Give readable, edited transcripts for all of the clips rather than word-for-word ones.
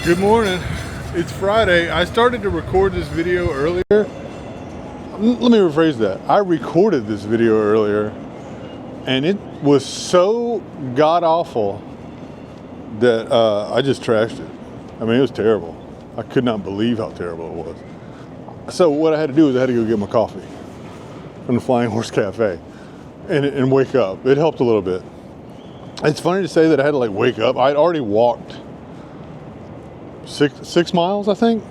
Good morning. It's Friday. I started to record this video earlier. Let me rephrase that. I recorded this video earlier and it was so god awful that I just trashed it. I mean, it was terrible. I could not believe how terrible it was. So what I had to do is I had to go get my coffee from the Flying Horse Café and wake up. It helped a little bit. It's funny to say that I had to like wake up. I'd already walked six miles, I think.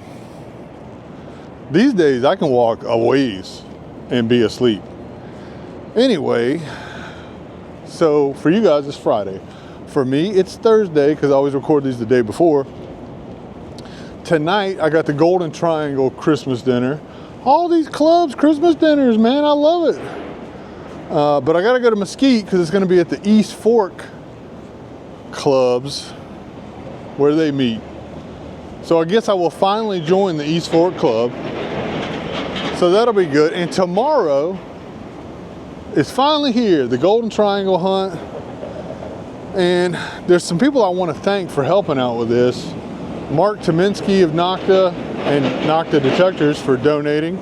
These days I can walk a ways and be asleep. Anyway, so for you guys it's Friday. For me it's Thursday because I always record these the day before. Tonight I got the Golden Triangle Christmas dinner. All these clubs Christmas dinners, man, I love it. But I gotta go to Mesquite because it's gonna be at the East Fork clubs where they meet. So I guess I will finally join the East Fork Club. So that'll be good. And tomorrow is finally here, the Golden Triangle hunt. And there's some people I want to thank for helping out with this. Mark Taminsky of Nokta and Nokta Detectors for donating.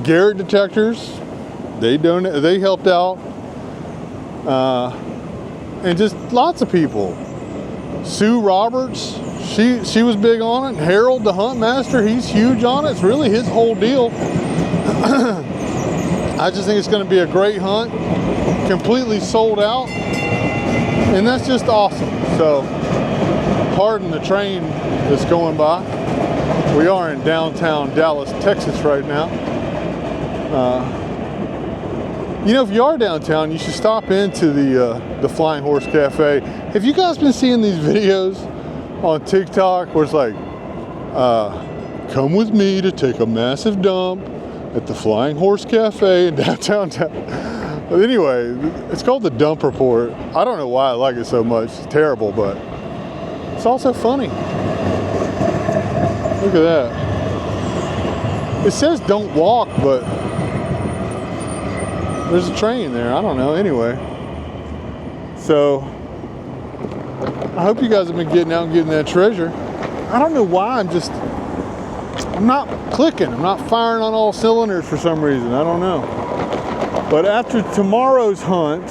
Garrett Detectors, they helped out. And just lots of people. Sue Roberts, she was big on it. Harold the Hunt Master, he's huge on it. It's really his whole deal. I just think it's going to be a great hunt. Completely sold out. And that's just awesome. So, pardon the train that's going by. We are in downtown Dallas, Texas right now. You know, if you are downtown, you should stop into the Flying Horse Cafe. Have you guys been seeing these videos on TikTok where it's like, come with me to take a massive dump at the Flying Horse Cafe in downtown. But anyway, it's called the Dump Report. I don't know why I like it so much. It's terrible, but it's also funny. Look at that. It says don't walk, but there's a train there. I don't know. Anyway, so I hope you guys have been getting out and getting that treasure. I don't know why I'm not clicking. I'm not firing on all cylinders for some reason. I don't know. But after tomorrow's hunt,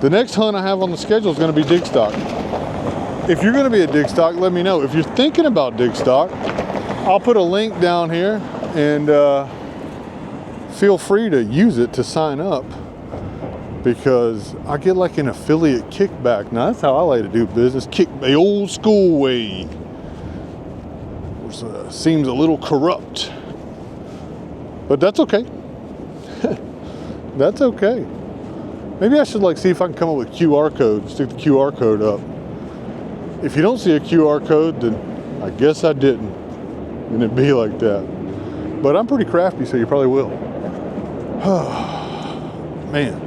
the next hunt I have on the schedule is going to be dig stock. If you're going to be a dig stock, let me know. If you're thinking about dig stock, I'll put a link down here and feel free to use it to sign up because I get like an affiliate kickback. Now that's how I like to do business, kick the old school way, which seems a little corrupt, but that's okay. That's okay. Maybe I should like see if I can come up with QR code, stick the QR code up. If you don't see a QR code, then I guess I didn't, and it'd be like that. But I'm pretty crafty, so you probably will. Man.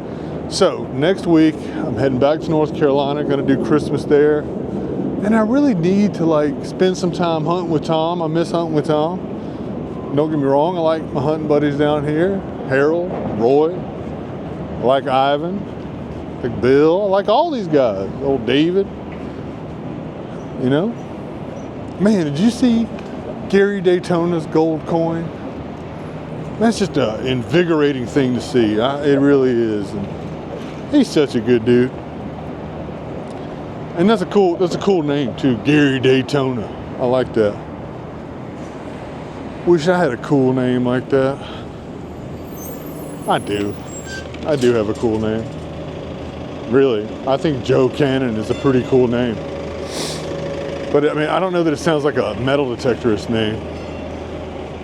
So next week I'm heading back to North Carolina, gonna do Christmas there. And I really need to like spend some time hunting with Tom. I miss hunting with Tom. Don't get me wrong, I like my hunting buddies down here. Harold, Roy, I like Ivan, I like Bill, I like all these guys. Old David, you know? Man, did you see Garrett Daytona's gold coin? That's just an invigorating thing to see. It really is. And he's such a good dude. And that's a cool name too, Garrett Daytona. I like that. Wish I had a cool name like that. I do have a cool name. Really. I think Joe Cannon is a pretty cool name. But I mean, I don't know that it sounds like a metal detectorist name.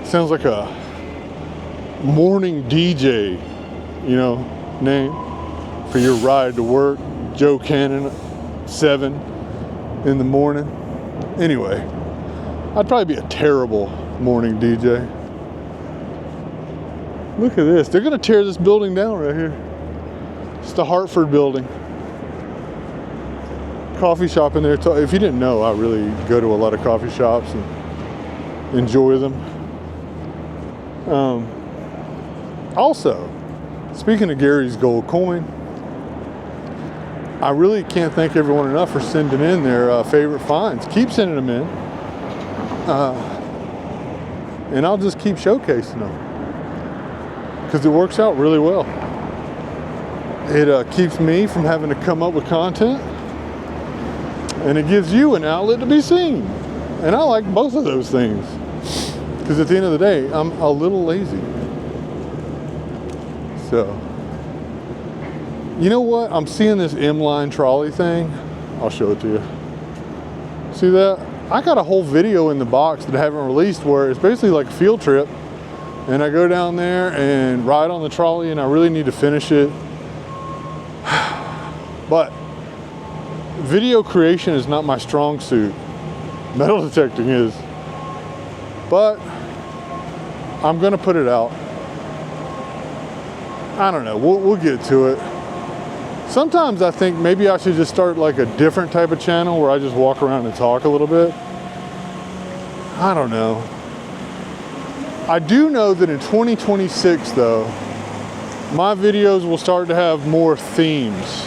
It sounds like a morning DJ, you know, name for your ride to work. Joe Cannon, 7 in the morning. Anyway, I'd probably be a terrible morning DJ. Look at this. They're going to tear this building down right here. It's the Hartford building. Coffee shop in there. If you didn't know, I really go to a lot of coffee shops and enjoy them. Also, speaking of Gary's gold coin, I really can't thank everyone enough for sending in their favorite finds. Keep sending them in. And I'll just keep showcasing them. Because it works out really well. It keeps me from having to come up with content. And it gives you an outlet to be seen. And I like both of those things. Because at the end of the day, I'm a little lazy. So, you know what? I'm seeing this M-line trolley thing. I'll show it to you. See that? I got a whole video in the box that I haven't released where it's basically like a field trip. And I go down there and ride on the trolley, and I really need to finish it. But video creation is not my strong suit. Metal detecting is. But I'm gonna put it out. I don't know, we'll get to it. Sometimes I think maybe I should just start like a different type of channel where I just walk around and talk a little bit. I don't know. I do know that in 2026 though, my videos will start to have more themes.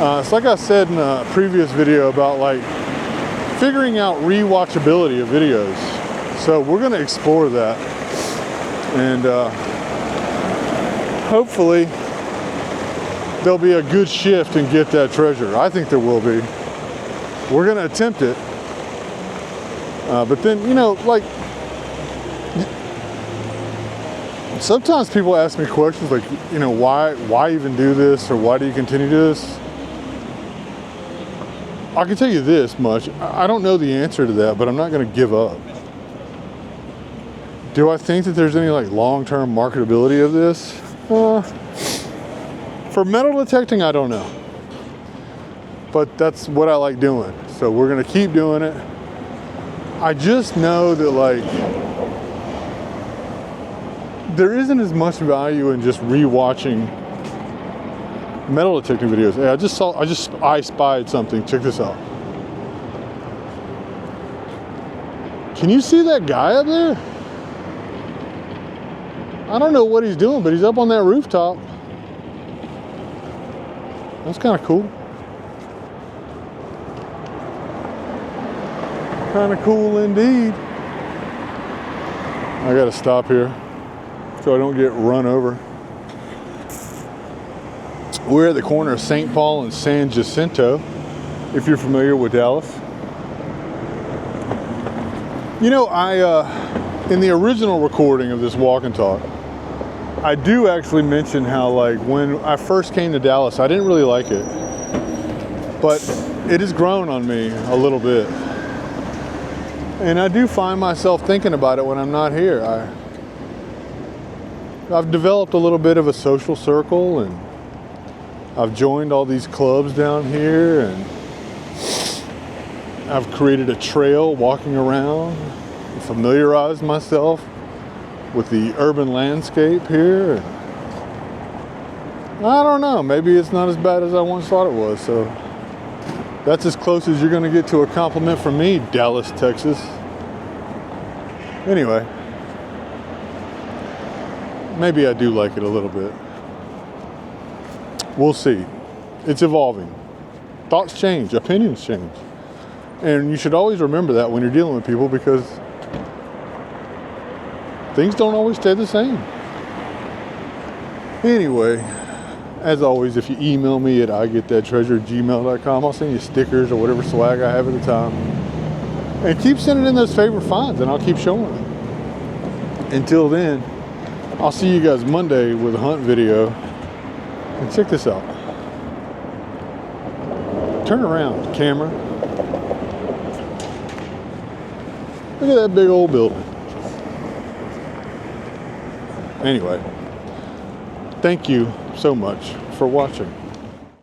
It's like I said in a previous video about like figuring out rewatchability of videos. So we're gonna explore that. And hopefully there'll be a good shift and get that treasure. I think there will be. We're gonna attempt it. But then, you know, like, sometimes people ask me questions like, you know, why even do this, or why do you continue to do this? I can tell you this much, I don't know the answer to that, but I'm not gonna give up. Do I think that there's any like long-term marketability of this? For metal detecting, I don't know. But that's what I like doing. So we're gonna keep doing it. I just know that like, there isn't as much value in just rewatching metal detecting videos. Hey, I spied something. Check this out. Can you see that guy up there? I don't know what he's doing, but he's up on that rooftop. That's kind of cool. Kind of cool indeed. I gotta stop here so I don't get run over. We're at the corner of St. Paul and San Jacinto, if you're familiar with Dallas. You know, in the original recording of this walk and talk, I do actually mention how like when I first came to Dallas, I didn't really like it, but it has grown on me a little bit. And I do find myself thinking about it when I'm not here. I've developed a little bit of a social circle, and I've joined all these clubs down here, and I've created a trail walking around, familiarized myself with the urban landscape here. I don't know, maybe it's not as bad as I once thought it was, so that's as close as you're gonna get to a compliment from me, Dallas, Texas. Anyway, maybe I do like it a little bit. We'll see. It's evolving. Thoughts change, opinions change. And you should always remember that when you're dealing with people, because things don't always stay the same. Anyway, as always, if you email me at igetthattreasure@gmail.com, I'll send you stickers or whatever swag I have at the time. And keep sending in those favorite finds, and I'll keep showing them. Until then, I'll see you guys Monday with a hunt video. And check this out. Turn around, camera. Look at that big old building. Anyway, thank you so much for watching.